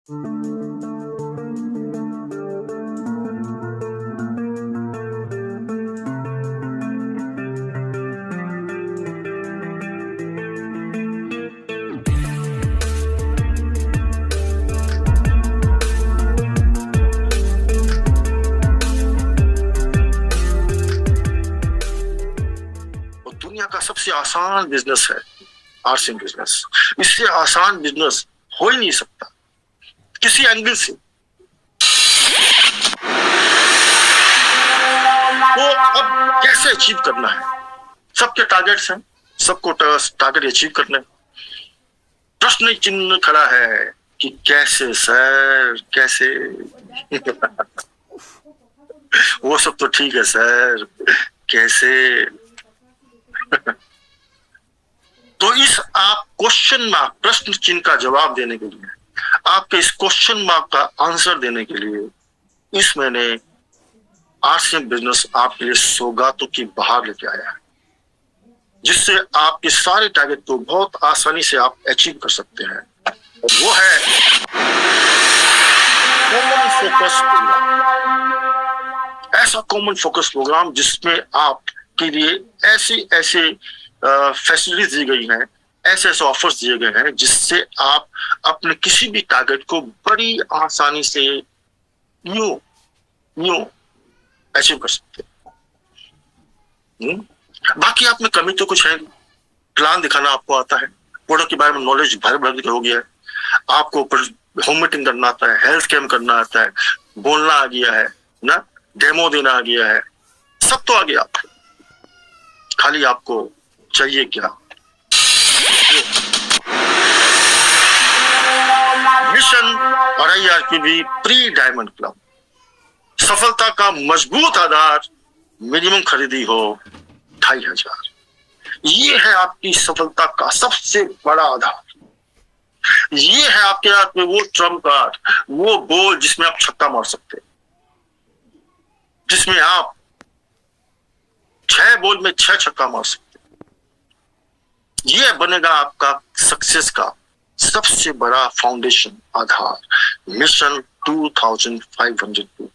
दुनिया का सबसे आसान बिजनेस है आरसीएम बिजनेस। इससे आसान बिजनेस हो ही नहीं सकता किसी एंगल से। तो अब कैसे अचीव करना है? सबके टारगेट्स हैं, सबको टारगेट अचीव करना है। प्रश्न चिन्ह खड़ा है कि कैसे सर, कैसे? वो सब तो ठीक है सर, कैसे? तो इस आप क्वेश्चन मार्क, प्रश्न चिन्ह का जवाब देने के लिए, आपके इस क्वेश्चन मार्क का आंसर देने के लिए इस महीने आरसीएम बिजनेस आपके लिए सौगातों की बहार लेके आया है, जिससे आपके सारे टारगेट को बहुत आसानी से आप अचीव कर सकते हैं। वो है कॉमन फोकस प्रोग्राम। ऐसा कॉमन फोकस प्रोग्राम जिसमें आपके लिए ऐसे फैसिलिटीज दी गई हैं, ऐसे ऑफर्स दिए गए हैं, जिससे आप अपने किसी भी टारगेट को बड़ी आसानी से यूं अचीव कर सकते हैं। बाकी आप में कमी तो कुछ है, प्लान दिखाना आपको आता है, प्रोडक्ट के बारे में नॉलेज भर हो गया है, आपको होम मीटिंग करना आता है, हेल्थ कैम्प करना आता है, बोलना आ गया है ना, डेमो देना आ गया है, सब तो आ गया। खाली आपको चाहिए क्या? मिशन और IRPB प्री डायमंड क्लब। सफलता का मजबूत आधार, मिनिमम खरीदी हो 2500। ये है आपकी सफलता का सबसे बड़ा आधार। ये है आपके हाथ में वो ट्रम्प कार्ड, वो बॉल जिसमें आप छक्का मार सकते हैं, जिसमें आप 6 बॉल में 6 छक्का मार सकते हैं। ये बनेगा आपका सक्सेस का सबसे बड़ा फाउंडेशन, आधार। मिशन 2502।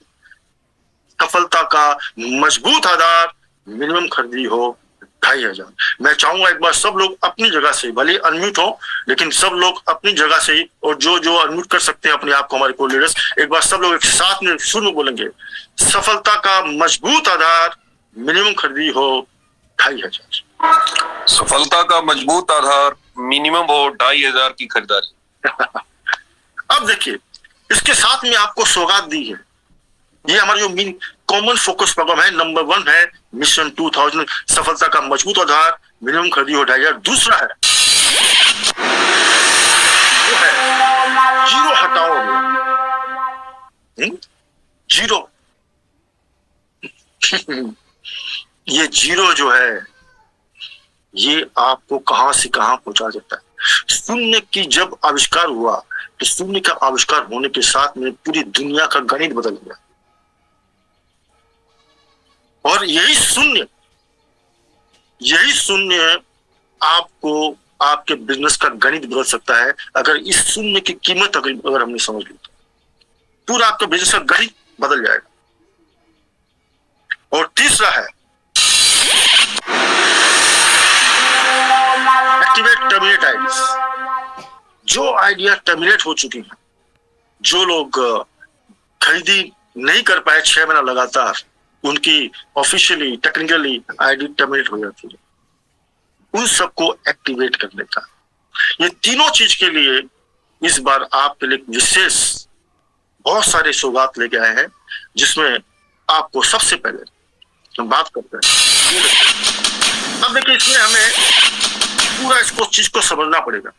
सफलता का मजबूत आधार, मिनिमम खरीदी हो 2500। मैं चाहूंगा एक बार सब लोग अपनी जगह से, भले अनम्यूट हो, लेकिन सब लोग अपनी जगह से ही, और जो अनम्यूट कर सकते हैं अपने आप को, हमारे को लीडर्स, एक बार सब लोग एक साथ में सुर में बोलेंगे, सफलता का मजबूत आधार, मिनिमम खरीदी हो 2500। सफलता का मजबूत आधार, मिनिमम हो 2500 की खरीदारी। अब देखिए, इसके साथ में आपको सौगात दी है। ये हमारा जो मेन कॉमन फोकस प्रोग्राम है, नंबर 1 है मिशन 2000, सफलता का मजबूत आधार, मिनिमम खरीदी हो 2500। दूसरा है वो है जीरो हटाओ, जीरो। ये जीरो जो है, ये आपको कहां से कहां पहुंचा देता है। शून्य की जब आविष्कार हुआ, तो शून्य का आविष्कार होने के साथ में पूरी दुनिया का गणित बदल गया। और यही शून्य आपको आपके बिजनेस का गणित बदल सकता है, अगर इस शून्य की कीमत अगर हमने समझ ली, तो पूरा आपका बिजनेस का गणित बदल जाएगा। और तीसरा है एक्टिवेट टर्मिनेट आइडियाज। जो आइडिया टर्मिनेट हो चुकी है, जो लोग खरीदी नहीं कर पाए 6 महीना लगातार, उनकी ऑफिशियली टेक्निकली आईडी टर्मिनेट हो जाती है, उन सबको एक्टिवेट करने का। ये तीनों चीज के लिए इस बार आपके लिए विशेष बहुत सारे सौगात लेके आए हैं, जिसमें आपको सबसे पहले हम बात करते हैं। अब देखिए, इसमें हमें पूरा इसको चीज को समझना पड़ेगा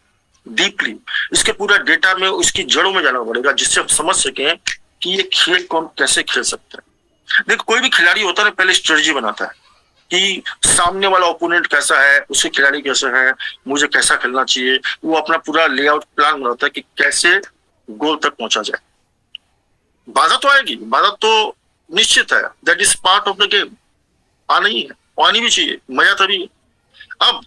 डीपली, इसके पूरा डेटा में, इसकी जड़ों में जाना पड़ेगा, जिससे हम समझ सकें कि ये खेल को हम कैसे खेल सकते हैं। देखो, कोई भी खिलाड़ी होता है ना, पहले स्ट्रेटजी बनाता है कि सामने वाला ओपोनेंट कैसा है, उसके खिलाड़ी कैसे हैं, मुझे कैसा खेलना चाहिए। वो अपना पूरा लेआउट प्लान बनाता है कि कैसे गोल तक पहुंचा जाए। बाधा तो आएगी, बाधा तो निश्चित है, that is part of the game. आनी ही है, आनी भी चाहिए, मजा तभी। अब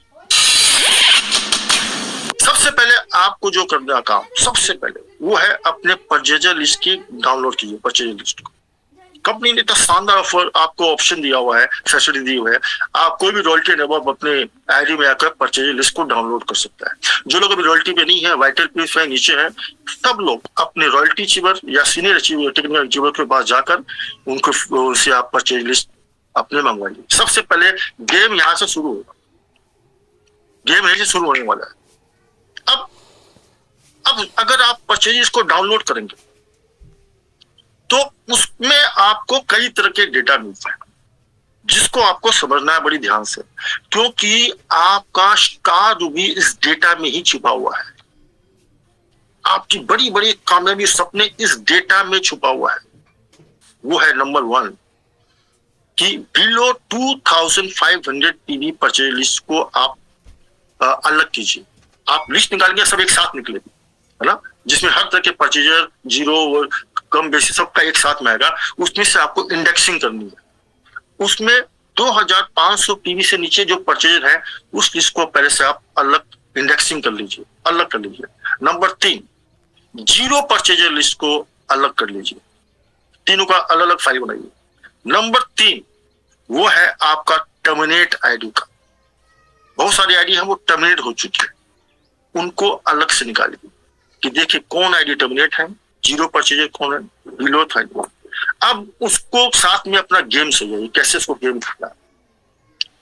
सबसे पहले आपको जो करने का काम सबसे पहले वो है अपने परचेजर लिस्ट की डाउनलोड कीजिए। परचेजर लिस्ट को कंपनी ने इतना शानदार ऑफर आपको ऑप्शन दिया हुआ है, फैसिलिटी दी हुई है। आप कोई भी रॉयल्टी नेटवर्क अपने आईडी में आकर परचेजर लिस्ट को डाउनलोड कर सकता है। जो लोग अभी रॉयल्टी पे नहीं है, वाइटल पीस है, नीचे है, सब लोग अपने रॉयल्टी अचीवर या सीनियर अचीवर, टेक्निकल अचीवर के पास जाकर उनसे आप परचेज लिस्ट अपने मंगवाइए। सबसे पहले गेम यहाँ से शुरू होगा, गेम यहीं से शुरू होने वाला है। अब अगर आप परचेज को डाउनलोड करेंगे तो उसमें आपको कई तरह के डेटा मिलता है, जिसको आपको समझना है बड़ी ध्यान से, क्योंकि आपका स्टार रूबी इस डेटा में ही छिपा हुआ है। आपकी बड़ी बड़ी कामयाबी सपने इस डेटा में छुपा हुआ है। वो है नंबर 1 कि बिलो 2500 पीवी परचेज लिस्ट को आप अलग कीजिए। आप लिस्ट निकालेंगे, सब एक साथ निकलेगी, है ना, जिसमें हर तरह के परचेजर, जीरो, कम बेसी सबका एक साथ में आएगा। उसमें से आपको इंडेक्सिंग करनी है। उसमें 2500 पीवी से नीचे जो परचेजर है उस लिस्ट को पहले से आप अलग इंडेक्सिंग कर लीजिए, अलग कर लीजिए। नंबर 3, जीरो परचेजर लिस्ट को अलग कर लीजिए, तीनों का अलग अलग फाइल बनाइए। नंबर 3 वो है आपका टर्मिनेट आईडी का। बहुत सारी आईडी है वो टर्मिनेट हो चुकी है, उनको अलग से निकालिए कि देखिए कौन आईडी टर्मिनेट है, जीरो परचेजर कौन है, बिलो था। अब उसको साथ में अपना गेम से जाइए, कैसे उसको गेम खेलना।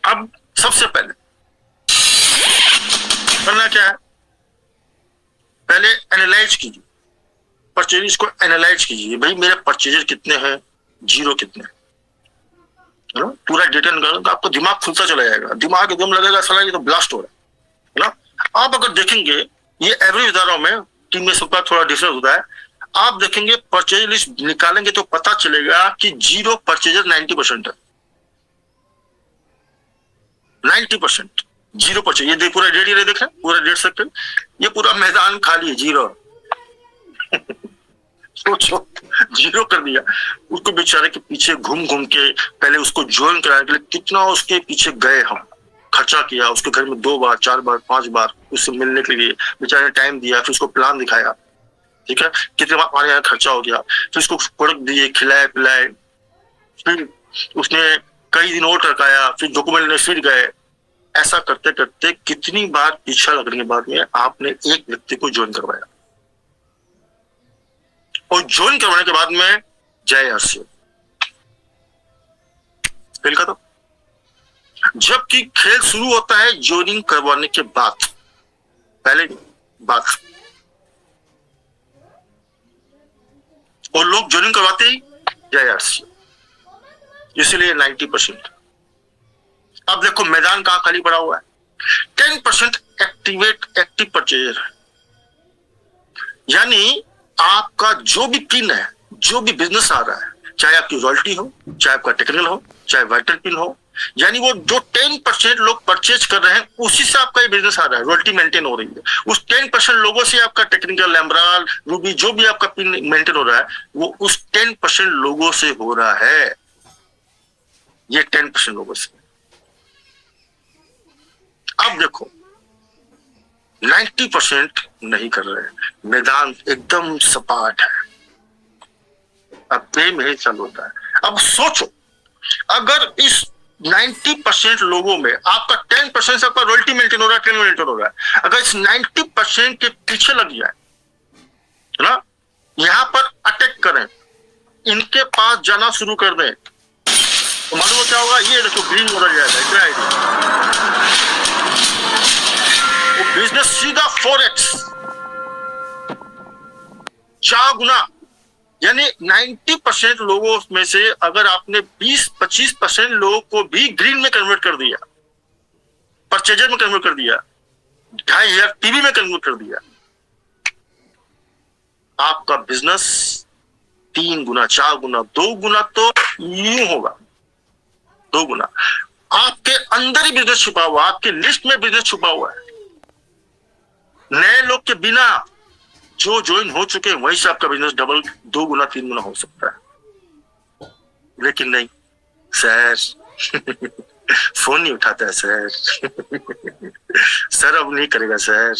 अब सबसे पहले करना क्या है, पहले एनालाइज कीजिए, परचेज को एनालाइज कीजिए। भाई मेरे परचेजर कितने हैं, जीरो कितने हैं, पूरा डेटा निकालो तो आपको दिमाग खुलता चला जाएगा। दिमाग एकदम लगेगा साला ये तो ब्लास्ट हो रहा है ना। आप अगर देखेंगे, ये एवरेज बता रहा हूं मैं, टीम में सबका थोड़ा डिफरेंस होता है। आप देखेंगे परचेज लिस्ट निकालेंगे तो पता चलेगा कि जीरो परचेजर 90% है, 90% जीरो परचेज। ये पूरा डेट ये देख रहे हैं, पूरा डेट सेक्टर, ये पूरा मैदान खाली है, जीरो। सोचो, जीरो कर दिया। उसको बेचारे के पीछे घूम घूम के पहले उसको ज्वाइन कराने के लिए कितना उसके पीछे गए, हम खर्चा किया, उसके घर में 2 बार 4 बार 5 बार उससे मिलने के लिए बेचारे ने टाइम दिया, फिर उसको प्लान दिखाया, ठीक है, कितने बार हमारे यहाँ खर्चा हो गया, फिर उसको प्रोडक्ट दिए, खिलाए पिलाए, फिर उसने कई दिन और टरकाया, फिर डॉक्यूमेंट ने फिर गए। ऐसा करते करते कितनी बार पीछा लगने के बाद में आपने एक व्यक्ति को ज्वाइन करवाया, और ज्वाइन करवाने के बाद में जय हर्ष खेल खत्म। जबकि खेल शुरू होता है ज्वाइनिंग करवाने के बाद, पहले बात। और लोग ज्वाइनिंग करवाते ही जय हर्ष, इसलिए 90%। अब देखो मैदान कहां खाली पड़ा हुआ है, 10% एक्टिव परचेजर है। यानी आपका जो भी पिन है, जो भी बिजनेस आ रहा है, चाहे आपकी रॉयल्टी हो, चाहे आपका टेक्निकल हो, चाहे वाइटल पिन हो, यानी वो जो 10% लोग परचेज कर रहे हैं उसी से आपका ये बिजनेस आ रहा है, रॉयल्टी मेंटेन हो रही है। उस 10% लोगों से आपका टेक्निकल, एमराल, रूबी, जो भी आपका पिन मेंटेन हो रहा है वो उस 10% लोगों से हो रहा है। ये 10% लोगों से। अब देखो 90% नहीं कर रहे हैं, मैदान एकदम सपाट है, अब प्रेम ही चालू होता है। अब सोचो अगर इस 90% लोगों में आपका 10% से आपका रॉयल्टी मेंटेन हो रहा है, ट्रेन मेंटेन हो रहा है, अगर इस 90% के पीछे लग जाए ना, यहां पर अटैक करें, इनके पास जाना शुरू कर दें, तो मालूम क्या होगा, ये देखो ग्रीन हो जाएगा, वो बिजनेस सीधा 4x 4 गुना। यानी 90% लोगों में से अगर आपने 20-25% लोगों को भी ग्रीन में कन्वर्ट कर दिया, परचेजर में कन्वर्ट कर दिया, 2500 टीवी में कन्वर्ट कर दिया, आपका बिजनेस 3 गुना 4 गुना 2 गुना तो यूं होगा, 2 गुना। आपके अंदर ही बिजनेस छुपा हुआ, आपके लिस्ट में बिजनेस छुपा हुआ है। नए लोग के बिना जो ज्वाइन हो चुके हैं वहीं से आपका बिजनेस डबल 2 गुना 3 गुना हो सकता है। लेकिन नहीं सर, फोन नहीं उठाता है सर, सर अब नहीं करेगा सर,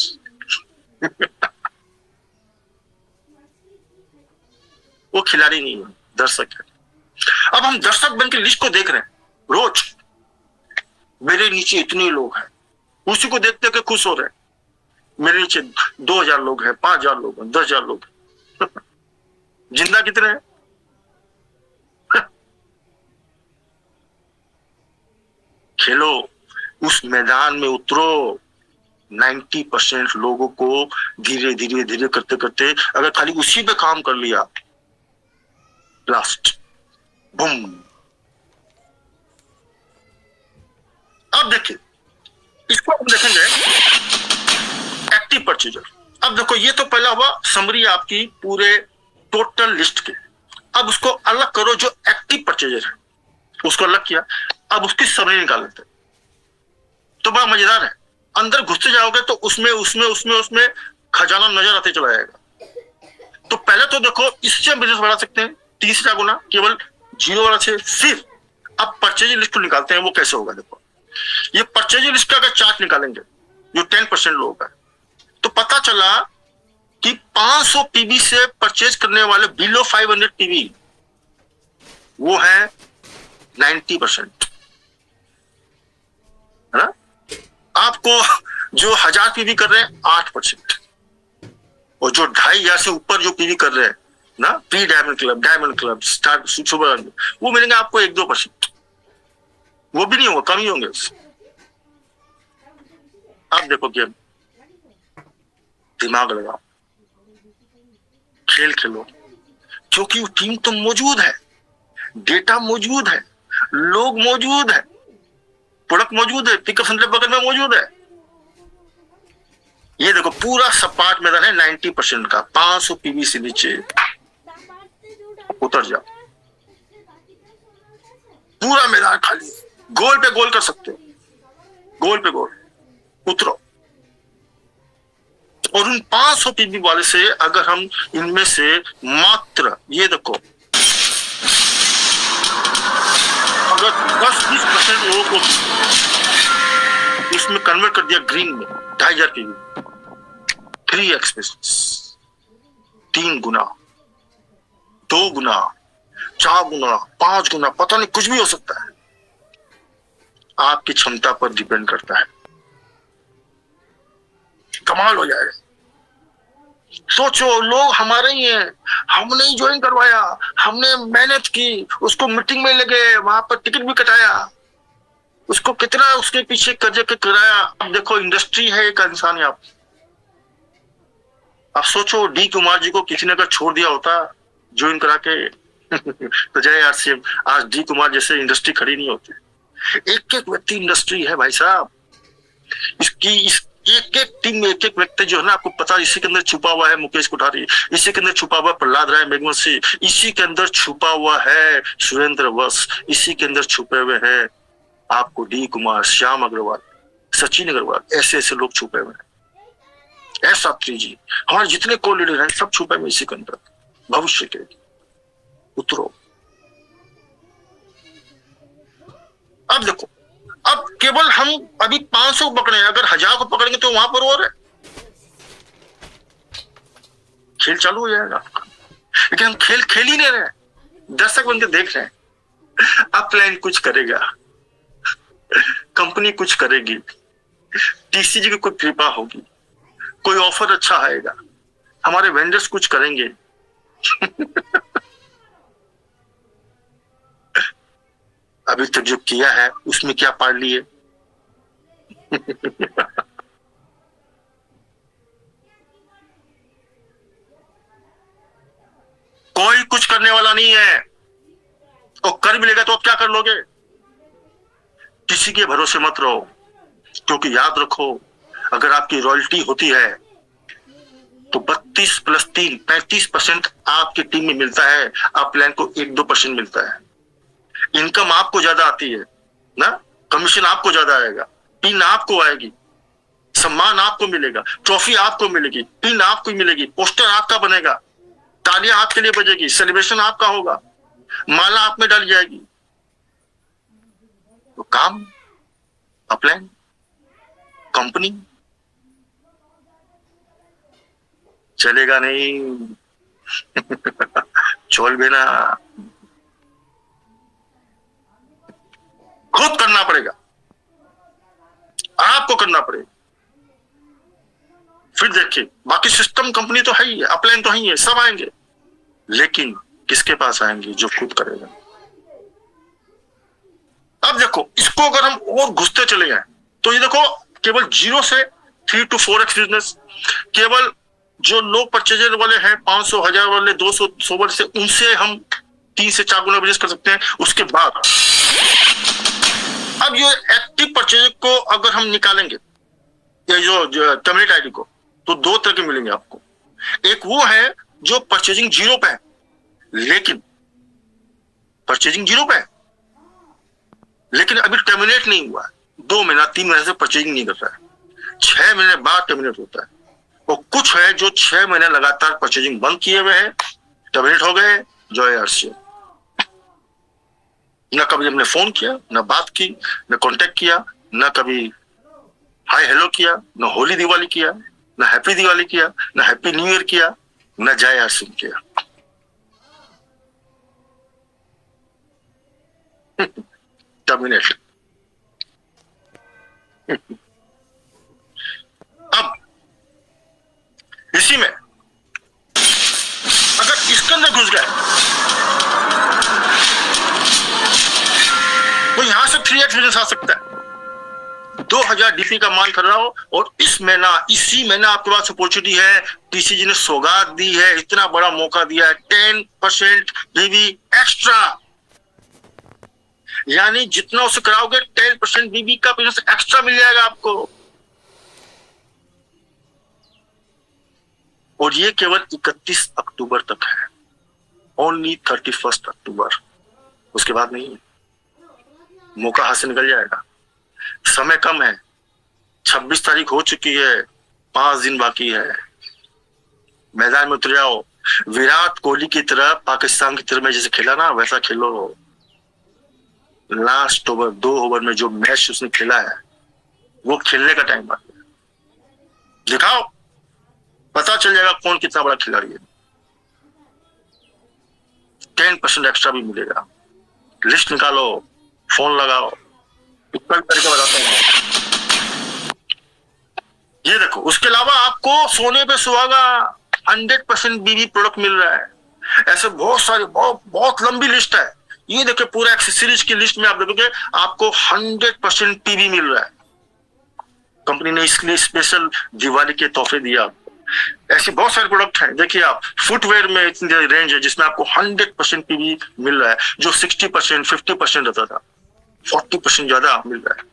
वो खिलाड़ी नहीं है, दर्शक है। अब हम दर्शक बन के लिस्ट को देख रहे हैं रोज, मेरे नीचे इतने लोग हैं, उसी को देखते के खुश हो रहे हैं। मेरे नीचे 2000 लोग हैं, 5000 लोग हैं, 10,000 लोग हैं। जिंदा कितने हैं? खेलो, उस मैदान में उतरो। 90% लोगों को धीरे धीरे धीरे करते करते अगर खाली उसी पे काम कर लिया, लास्ट बूम। अब देखिए, इसको हम देखेंगे एक्टिव परचेजर। अब देखो, ये तो पहला हुआ समरी आपकी पूरे टोटल लिस्ट के। अब उसको अलग करो, जो एक्टिव परचेजर है उसको अलग किया, अब उसकी समरी निकाल लेते हैं। तो बड़ा मजेदार है, अंदर घुसते जाओगे तो उसमें उसमें उसमें उसमें खजाना नजर आते चला जाएगा। तो पहले तो देखो, इससे हम बिजनेस बढ़ा सकते हैं 30 गुना केवल जीरो वाला से। फिर अब परचेज लिस्ट को निकालते हैं, वो कैसे होगा। देखो, ये परचेज लिस्ट का अगर चार्ट निकालेंगे जो 10% लोग है, तो पता चला कि 500 पीबी से परचेज करने वाले बिलो 500 पीबी वो है 90%, है ना। आपको जो 1000 पीवी कर रहे हैं 8%, और जो 2500 से ऊपर जो पीवी कर रहे हैं ना, pre diamond club, star, super, वो मिलेंगे आपको 1-2%। वो भी नहीं होगा, कम ही होंगे। आप देखो गेम, दिमाग लगाओ, खेल खेलो, क्योंकि वो टीम तो मौजूद है, डेटा मौजूद है, लोग मौजूद है, प्रोडक्ट मौजूद है, पिकअप सेंटर बगल में मौजूद है। ये देखो, पूरा सपाट मैदान है 90% का, 500 पीवी से नीचे उतर जाओ, पूरा मैदान खाली, गोल पे गोल कर सकते हो, गोल पे गोल उतरो। और उन 500 पीवी वाले से अगर हम इनमें से मात्र, ये देखो, अगर 10-20% लोगों को इसमें कन्वर्ट कर दिया ग्रीन में, 2500 पीवी, 3x बिजनेस, 3 गुना, 2 गुना, 4 गुना, 5 गुना, पता नहीं, कुछ भी हो सकता है, आपकी क्षमता पर डिपेंड करता है। कमाल हो जाएगा। सोचो, लोग हमारे ही हैं, हमने ही ज्वाइन करवाया, हमने मेहनत की, उसको मीटिंग में लगे, वहां पर टिकट भी कटाया, उसको कितना उसके पीछे कर्जे के कराया। अब देखो, इंडस्ट्री है एक इंसान। आप सोचो, डी कुमार जी को किसी ने अगर छोड़ दिया होता ज्वाइन करा के तो जय आरसीएम, आज डी कुमार जैसे इंडस्ट्री खड़ी नहीं होती। एक एक व्यक्ति इंडस्ट्री है भाई साहब। इसकी एक एक टीम में एक एक व्यक्ति जो है ना, आपको पता, इसी के अंदर छुपा हुआ है मुकेश कोठारी, इसी के अंदर छुपा हुआ है प्रहलाद राय मेघवंशी, इसी के अंदर छुपा हुआ है सुरेंद्र वत्स, इसी के अंदर छुपे हुए हैं आपको डी कुमार, श्याम अग्रवाल, सचिन अग्रवाल, ऐसे ऐसे लोग छुपे हुए हैं। एस शास्त्री जी, हमारे जितने को लीडर हैं सब छुपे हुए इसी के अंदर। भविष्य के उतरो। अब देखो, अब केवल हम अभी 500 पकड़े हैं, अगर 1000 को पकड़ेंगे तो वहां पर और है, खेल चालू हो जाएगा। लेकिन हम खेल खेल ही नहीं रहे, दर्शक बनकर देख रहे हैं। अपलाइन कुछ करेगा, कंपनी कुछ करेगी, टीसीजी की कोई कृपा होगी, कोई ऑफर अच्छा आएगा, हमारे वेंडर्स कुछ करेंगे। अभी तक जो किया है उसमें क्या पार लिए? कोई कुछ करने वाला नहीं है, और कर भी लेगा तो आप क्या कर लोगे? किसी के भरोसे मत रहो, क्योंकि याद रखो, अगर आपकी रॉयल्टी होती है तो 32 + 3 35% आपकी टीम में मिलता है, अपलाइन को 1-2% मिलता है। इनकम आपको ज्यादा आती है ना, कमीशन आपको ज्यादा आएगा, पिन आपको आएगी, सम्मान आपको मिलेगा, ट्रॉफी आपको मिलेगी, पिन आपको मिलेगी, पोस्टर आपका बनेगा, तालियां आपके लिए बजेगी, सेलिब्रेशन आपका होगा, माला आप में डाली जाएगी। तो काम, अपलाइन, कंपनी, चलेगा नहीं। चोल भी ना, खुद करना पड़ेगा, आपको करना पड़ेगा। फिर देखिए, बाकी सिस्टम कंपनी तो है ही है, अपलाइन तो है ही है, सब आएंगे, लेकिन किसके पास आएंगे? जो खुद करेगा। अब देखो, इसको अगर हम और घुसते चले जाए तो ये देखो, केवल 0 से 3 to 4x बिजनेस, केवल जो लोग परचेजर वाले हैं 500, 1000 वाले, 200, 100 वाले से, उनसे हम 3 से 4 गुना बिजनेस कर सकते हैं। उसके बाद अब ये एक्टिव परचेजर को अगर हम निकालेंगे, ये जो टर्मिनेट आईडी को, तो 2 तरह के मिलेंगे आपको। एक वो है जो परचेजिंग 0 पे है, लेकिन परचेजिंग 0 पे है, लेकिन अभी टर्मिनेट नहीं हुआ, 2 महीना 3 महीने से परचेजिंग नहीं कर रहा है, 6 महीने बाद टर्मिनेट होता है। और कुछ है जो 6 महीने लगातार परचेजिंग बंद किए हुए हैं, टर्मिनेट हो गए, जॉय आरसी। न कभी हमने फोन किया, न बात की, न कांटेक्ट किया, न कभी हाय हेलो किया, न होली दिवाली किया, न हैप्पी दिवाली किया, न हैप्पी न्यू ईयर किया, न जय आरसी किया। टर्मिनेशन। अब इसी में अगर इसके अंदर घुस गए तो यहां से 3x बिजनेस आ सकता है। 2000 डीपी का माल कर रहा हो और इसी महीना आपके पास अपॉर्चुनिटी है, टीसीजी ने सौगात दी है, इतना बड़ा मौका दिया है, 10% बीबी एक्स्ट्रा, यानी जितना उसे कराओगे 10% बीबी का बिजनेस एक्स्ट्रा मिल जाएगा आपको। और ये केवल 31 अक्टूबर तक है, ओनली 31 अक्टूबर, उसके बाद नहीं है। मौका हाथ से निकल जाएगा, समय कम है, 26 तारीख हो चुकी है, 5 दिन बाकी है। मैदान में उतर जाओ, विराट कोहली की तरह, पाकिस्तान की तरह में जैसे खेला ना, वैसा खेलो। लास्ट ओवर 2 ओवर में जो मैच उसने खेला है, वो खेलने का टाइम आ गया। दिखाओ, पता चल जाएगा कौन कितना बड़ा खिलाड़ी है। 10% एक्स्ट्रा भी मिलेगा। लिस्ट निकालो, फोन लगाओ, इतना तरीका बताता हूं। ये देखो, उसके अलावा आपको सोने पे सुहागा 100% बीबी प्रोडक्ट मिल रहा है। ऐसे बहुत सारे, बहुत लंबी लिस्ट है। ये देखिए, पूरा एक्सेसरीज की लिस्ट में आप देखोगे, आपको 100% पीवी मिल रहा है। कंपनी ने इसलिए स्पेशल दिवाली के तोहफे दिया। ऐसे बहुत सारे प्रोडक्ट हैं। देखिए आप, फुटवेयर में इतनी रेंज है जिसमें आपको 100% पीवी मिल रहा है, जो 60%, 50% रहता था, 40% ज्यादा मिल रहा है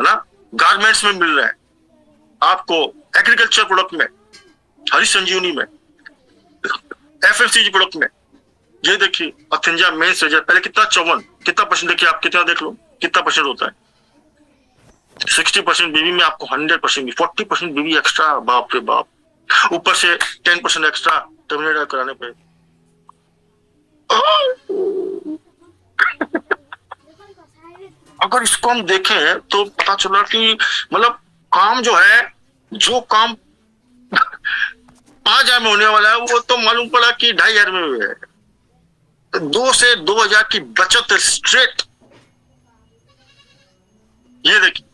ना। गारमेंट्स में मिल रहा है आपको, एग्रीकल्चर प्रोडक्ट में, हरी संजीवनी में, एफएमसीजी प्रोडक्ट में। ये देखिए, अथेंजा मेन से पहले कितना 54, कितना परसेंट, देखिए आप कितना देख लो, कितना परसेंट होता है। 60% बीबी में आपको 100%, 40% बीबी एक्स्ट्रा, बाप रे बाप। ऊपर से 10% एक्स्ट्रा टर्मिनेट कराने पे। अगर इसको हम देखें तो पता चला कि मतलब काम जो है, जो काम 5000 में होने वाला है, वो तो मालूम पड़ा कि 2500 में हुए है। 2 से 2000 की बचत स्ट्रेट। ये देखिए,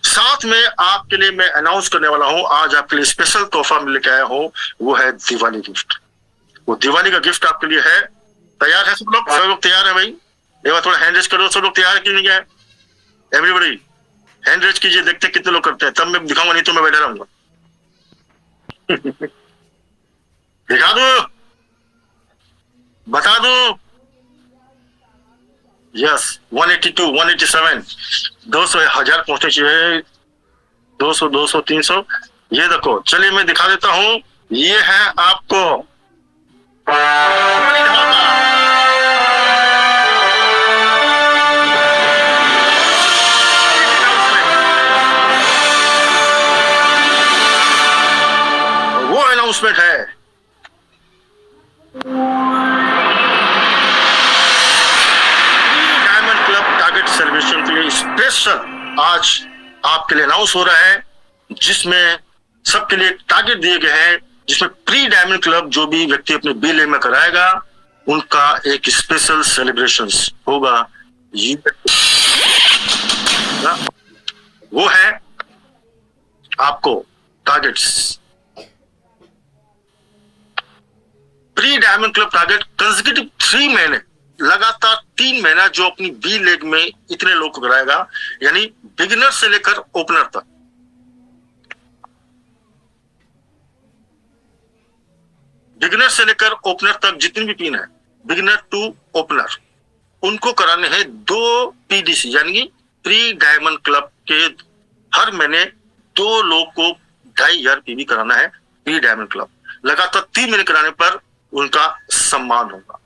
साथ में आपके लिए मैं अनाउंस करने वाला हूं, आज आपके लिए स्पेशल तोहफा लेके आया हूं, वो है दिवाली गिफ्ट। वो दिवाली का गिफ्ट आपके लिए है। तैयार है सब लोग? सब लोग तैयार है भाई? एक बार थोड़ा हैंड रेज करो, सब लोग तैयार है कि नहीं है? एवरीबॉडी हैंड रेज कीजिए, देखते कितने लोग करते हैं, तब मैं दिखाऊंगा, नहीं तो मैं बैठा रहूंगा। दिखा दो, बता दो। यस, 182, 187, 200, 1000 पहुंचने चाहिए, 200, 200, 300। ये देखो, चलिए मैं दिखा देता हूं। ये है आपको वो अनाउंसमेंट है। डायमंड क्लब टारगेट सेलिब्रेशन के लिए स्पेशल आज आपके लिए अनाउंस हो रहा है, जिसमें सबके लिए टारगेट दिए गए हैं, जिसमें प्री डायमंड क्लब जो भी व्यक्ति अपने बी लेग में कराएगा उनका एक स्पेशल सेलिब्रेशंस होगा। वो है आपको targets. Pre diamond club target consecutive 3 महीने, लगातार 3 महीना जो अपनी बी लेग में इतने लोग को कराएगा, यानी बिगिनर से लेकर ओपनर तक। बिगिनर से लेकर ओपनर तक जितनी भी पिन है, बिगिनर टू ओपनर, उनको कराने हैं 2 पीडीसी, यानी कि प्री डायमंड क्लब के हर महीने 2 लोग को 2500 पीबी कराना है। प्री डायमंड क्लब लगातार 3 महीने कराने पर उनका सम्मान होगा।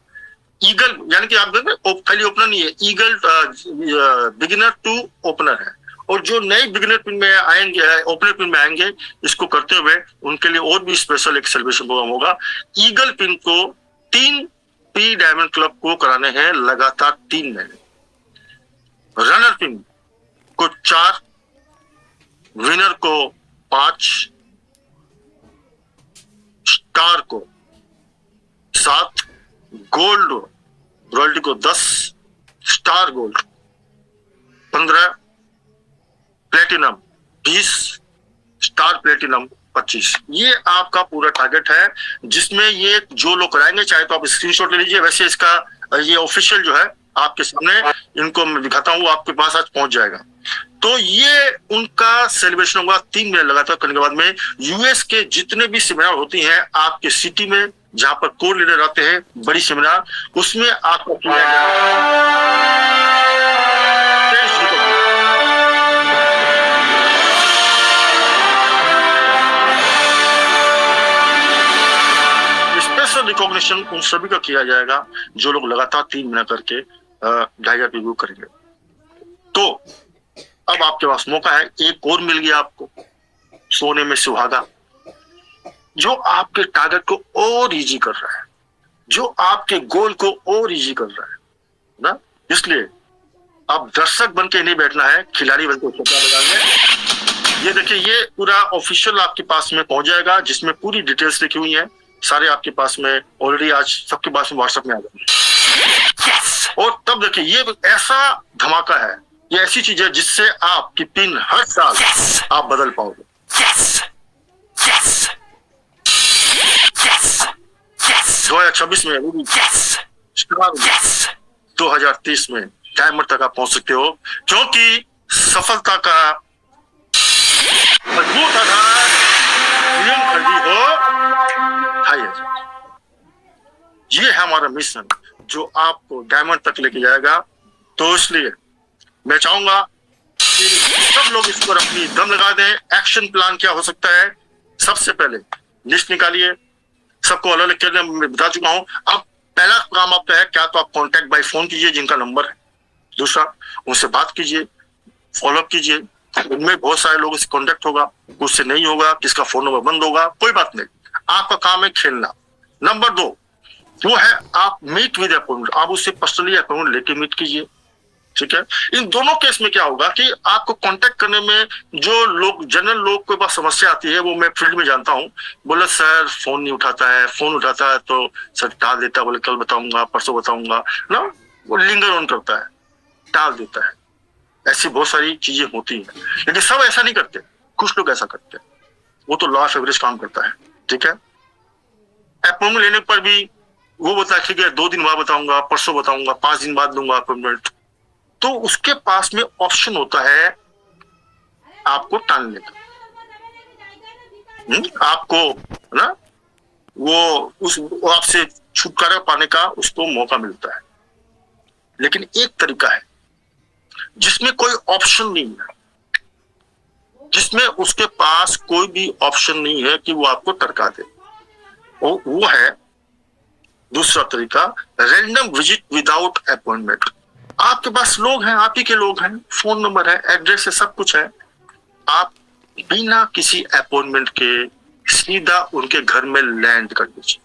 ईगल, यानी कि आप खाली ओपनर नहीं है, ईगल बिगिनर टू ओपनर है। और जो नए बिगिनर पिन में आएंगे, ओपनर पिन में आएंगे, इसको करते हुए उनके लिए और भी स्पेशल एक सेलिब्रेशन प्रोग्राम होगा। ईगल पिन को 3 प्री डायमंड क्लब को कराने हैं लगातार 3 महीने। रनर पिन को 4, विनर को 5, स्टार को 7, गोल्ड रॉयल्टी को 10, star gold 15, platinum 20, star platinum 25। ये आपका पूरा टारगेट है, जिसमें ये जो लोग कराएंगे, चाहे तो आप स्क्रीनशॉट ले लीजिए। वैसे इसका ये ऑफिशियल जो है आपके सामने, इनको मैं दिखाता हूँ, आपके पास आज पहुंच जाएगा। तो ये उनका सेलिब्रेशन होगा 3 महीने लगातार करने के बाद में। यूएस के जितने भी सेमिनार होती हैं आपके सिटी में, जहां पर कोर लीडर आते हैं, बड़ी सेमिनार, उसमें आपको किया स्पेशल रिकॉग्निशन उन सभी का किया जाएगा जो लोग लगातार 3 महीना करके 2500 रिव्यू करेंगे। तो अब आपके पास मौका है, एक और मिल गया आपको, सोने में सुहागा, जो आपके टारगेट को और इजी कर रहा है, जो आपके गोल को और इजी कर रहा है ना। इसलिए आप दर्शक बन के नहीं बैठना है, खिलाड़ी बन के लगाएंगे। ये देखिए, ये पूरा ऑफिशियल आपके पास में पहुंच जाएगा, जिसमें पूरी डिटेल्स लिखी हुई है, सारे आपके पास में ऑलरेडी आज सबके पास में व्हाट्सएप में आ जाएंगे। और तब देखिए, ये ऐसा धमाका है, ये ऐसी चीज है जिससे आपकी पिन हर साल आप बदल पाओगे। 2026 में 2030 में डायमंड तक आप पहुंच सकते हो, क्योंकि सफलता का मजबूत आधार खरीदी हो 2500। ये है हमारा मिशन, जो आपको डायमंड तक लेके जाएगा। तो इसलिए मैं चाहूंगा कि सब लोग इस पर अपनी दम लगा दें। एक्शन प्लान क्या हो सकता है? सबसे पहले लिस्ट निकालिए, सबको अलग अलग करने मैं बता चुका हूं। अब पहला काम आपका है, क्या तो आप कांटेक्ट बाय फोन कीजिए जिनका नंबर है। दूसरा, उनसे बात कीजिए, फॉलोअप कीजिए। उनमें बहुत सारे लोगों से कांटेक्ट होगा, कुछ से नहीं होगा, किसका फोन नंबर बंद होगा, कोई बात नहीं, आपका काम है खेलना। नंबर 2 वो है आप मीट विद अपॉइंटमेंट, आप उससे पर्सनली अपॉइंटमेंट लेके मीट कीजिए। ठीक है। इन दोनों केस में क्या होगा कि आपको कांटेक्ट करने में जो लोग, जनरल लोग के पास समस्या आती है, वो मैं फील्ड में जानता हूँ। बोले सर फोन नहीं उठाता है, फोन उठाता है तो सर टाल देता है, बोले कल बताऊंगा, परसों बताऊंगा ना, वो लिंगर ऑन करता है, टाल देता है। ऐसी बहुत सारी चीजें होती हैं, लेकिन सब ऐसा नहीं करते, कुछ लोग ऐसा करते हैं, वो तो लॉ ऑफ एवरेज काम करता है। ठीक है। अपॉइंटमेंट लेने पर भी वो बता ठीक है 2 दिन बाद बताऊंगा, परसों बताऊंगा, 5 दिन बाद दूंगा अपॉइंटमेंट। तो उसके पास में ऑप्शन होता है आपको टालने का। आपको ना वो आपसे छुटकारा पाने का उसको मौका मिलता है। लेकिन एक तरीका है जिसमें कोई ऑप्शन नहीं है, जिसमें उसके पास कोई भी ऑप्शन नहीं है कि वो आपको टरका दे। वो है दूसरा तरीका, रैंडम विजिट विदाउट अपॉइंटमेंट। आपके पास लोग हैं, आप ही के लोग हैं, फोन नंबर है, एड्रेस है, सब कुछ है, आप बिना किसी अपॉइंटमेंट के सीधा उनके घर में लैंड कर दीजिए।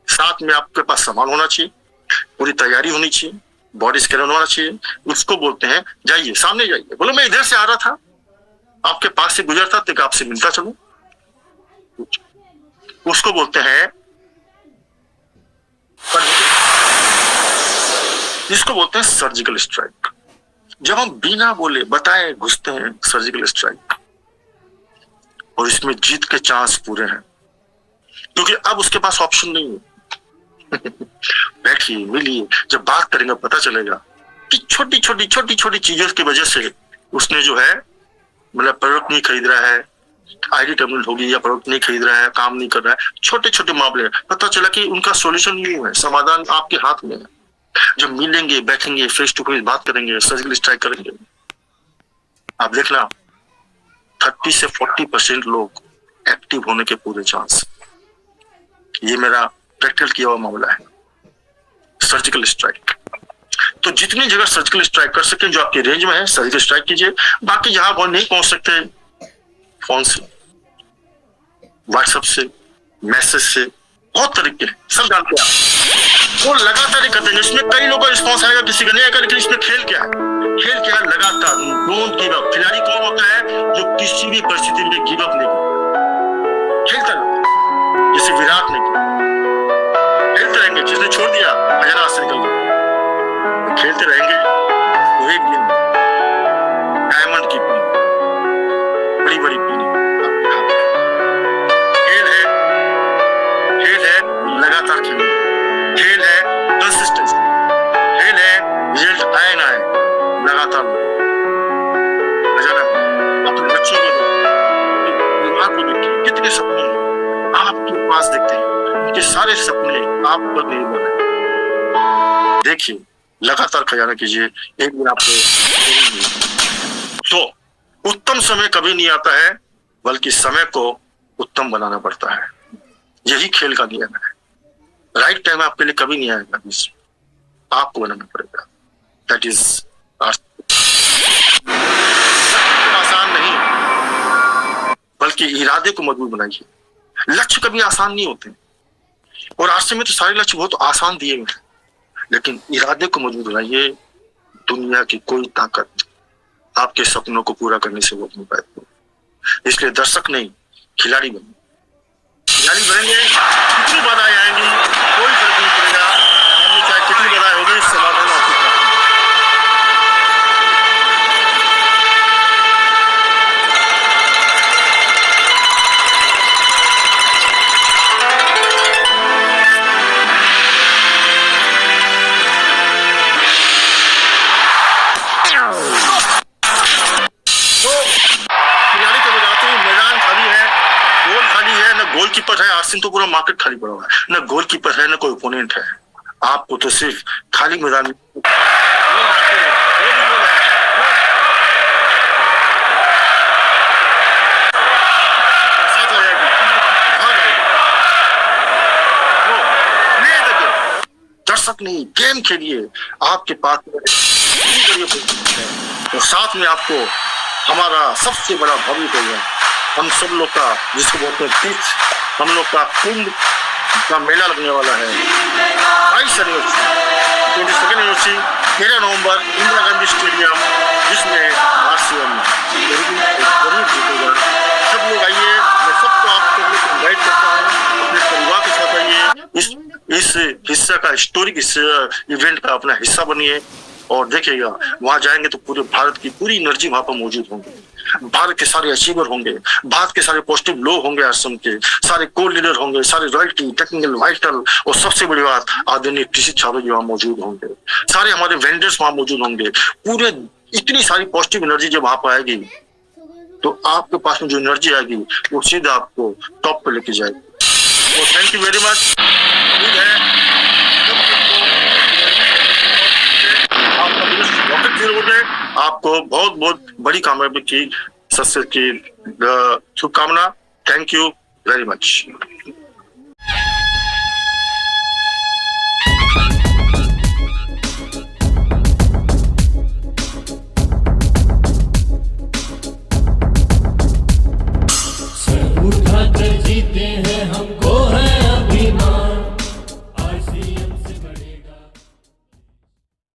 साथ में आपके पास सामान होना चाहिए, पूरी तैयारी होनी चाहिए, बॉडी स्कैनर होना चाहिए। उसको बोलते हैं जाइए, सामने जाइए। बोलो मैं इधर से आ रहा था, आपके पास से गुजरता तो आपसे मिलता चलो, उसको बोलते हैं, इसको बोलते हैं सर्जिकल स्ट्राइक। जब हम बिना बोले बताए घुसते हैं सर्जिकल स्ट्राइक, और इसमें जीत के चांस पूरे हैं, क्योंकि अब उसके पास ऑप्शन नहीं है। बैठिए, मिलिए, जब बात करेंगे पता चलेगा कि छोटी छोटी चीजों की वजह से उसने जो है मतलब प्रोडक्ट नहीं खरीद रहा है, आईडी टर्मिनेट होगी, या प्रोडक्ट नहीं खरीद रहा है, काम नहीं कर रहा है, छोटे छोटे मामले। पता चला कि उनका सॉल्यूशन यूं है, समाधान आपके हाथ में है। जब मिलेंगे, बैठेंगे, फेस टू फेस बात करेंगे, सर्जिकल स्ट्राइक करेंगे, आप देखना 30 से 40% लोग एक्टिव होने के पूरे चांस। ये मेरा प्रैक्टिकल किया हुआ मामला है, सर्जिकल स्ट्राइक। तो जितनी जगह सर्जिकल स्ट्राइक कर सके जो आपकी रेंज में है, सर्जिकल स्ट्राइक कीजिए। बाकी जहां वो नहीं पहुंच सकते, फोन से, व्हाट्सएप से, मैसेज से, बहुत तरीके हैं, सब जानते हैं। वो लगातार ही करते हैं। इसमें कई लोगों का रिस्पॉन्स आएगा, किसी का नहीं आएगा, लेकिन इसमें खेल क्या है? खेल क्या है? लगातार, डोंट गिव अप। खिलाड़ी कौन होता है जो किसी भी परिस्थिति में गिव अप नहीं करता, खेलता रहता, जैसे विराट ने किया। खेलते रहेंगे, जिसने छोड़ दिया हजारा से निकल गया, खेलते रहेंगे। वही गेम, डायमंड की पीन, बड़ी बड़ी पीन, खेल है लगातार खेलना, खेल है कंसिस्टेंसी, खेल है रिजल्ट आए ना आए, लगातार अपने बच्चों को दिमाग को देखिए, कितने सपने आपके पास देखते हैं, उनके सारे सपने आप पर निर्भर है। देखिए, लगातार खजाना कीजिए, एक दिन आपको। तो उत्तम समय कभी नहीं आता है, बल्कि समय को उत्तम बनाना पड़ता है। यही खेल का नियम है। राइट टाइम आपके लिए कभी नहीं आएगा, आपको बनाना पड़ेगा। दैट इज आसान नहीं, बल्कि इरादे को मजबूत बनाइए। लक्ष्य कभी आसान नहीं होते, और आज से में तो सारे लक्ष्य बहुत आसान दिए हुए हैं, लेकिन इरादे को मजबूत बनाइए। दुनिया की कोई ताकत आपके सपनों को पूरा करने से रोक नहीं पाएगी। इसलिए दर्शक नहीं, खिलाड़ी बनिए। खिलाड़ी बनेंगे, कितनी बाधाएं आएंगी कोई फर्क नहीं पड़ेगा, हमने चाहे कितनी बाधाएं होगी, समाधान आपके पास। गोलकीपर है, आरसीएम तो पूरा मार्केट खाली पड़ा हुआ है, ना गोलकीपर है ना कोई ओपोनेंट है। आपको तो सिर्फ खाली मैदान में दर्शक नहीं, गेम खेलिए। आपके पास तो साथ में आपको हमारा सबसे बड़ा भविष्य होगा। हम सब लोग का, जिसको बोलते हैं तीर्थ, हम लोग का कुंभ का मेला लगने वाला है 22 यूनिवर्सिटी 13 नवंबर इंदिरा गांधी स्टेडियम, जिसमें आरसीएम जरूर जीतेगा। सब लोग आइए, मैं सबको आपको इनवाइट करता हूँ, अपने परिवार के साथ आइए। इस हिस्सा का, हिस्टोरिक इवेंट का अपना हिस्सा बनिए, और देखिएगा वहां जाएंगे तो पूरे भारत की पूरी एनर्जी वहां पर मौजूद होंगे। भारत के सारे अचीवर होंगे, भारत के सारे पॉजिटिव लोग होंगे, आश्रम के सारे कोर लीडर होंगे, सारे रॉयल्टी, टेक्निकल, वाइटल, और सबसे बड़ी बात आदरणीय कृषि छात्र जी वहां मौजूद होंगे, सारे हमारे वेंडर्स वहां मौजूद होंगे। पूरे इतनी सारी पॉजिटिव एनर्जी जब वहां पर आएगी, तो आपके पास में जो एनर्जी आएगी वो सीधा आपको टॉप पे लेके जाएगी। तो थैंक यू वेरी मच। आपको बहुत बहुत बड़ी कामयाबी की सबसे की शुभकामना। Thank you very much.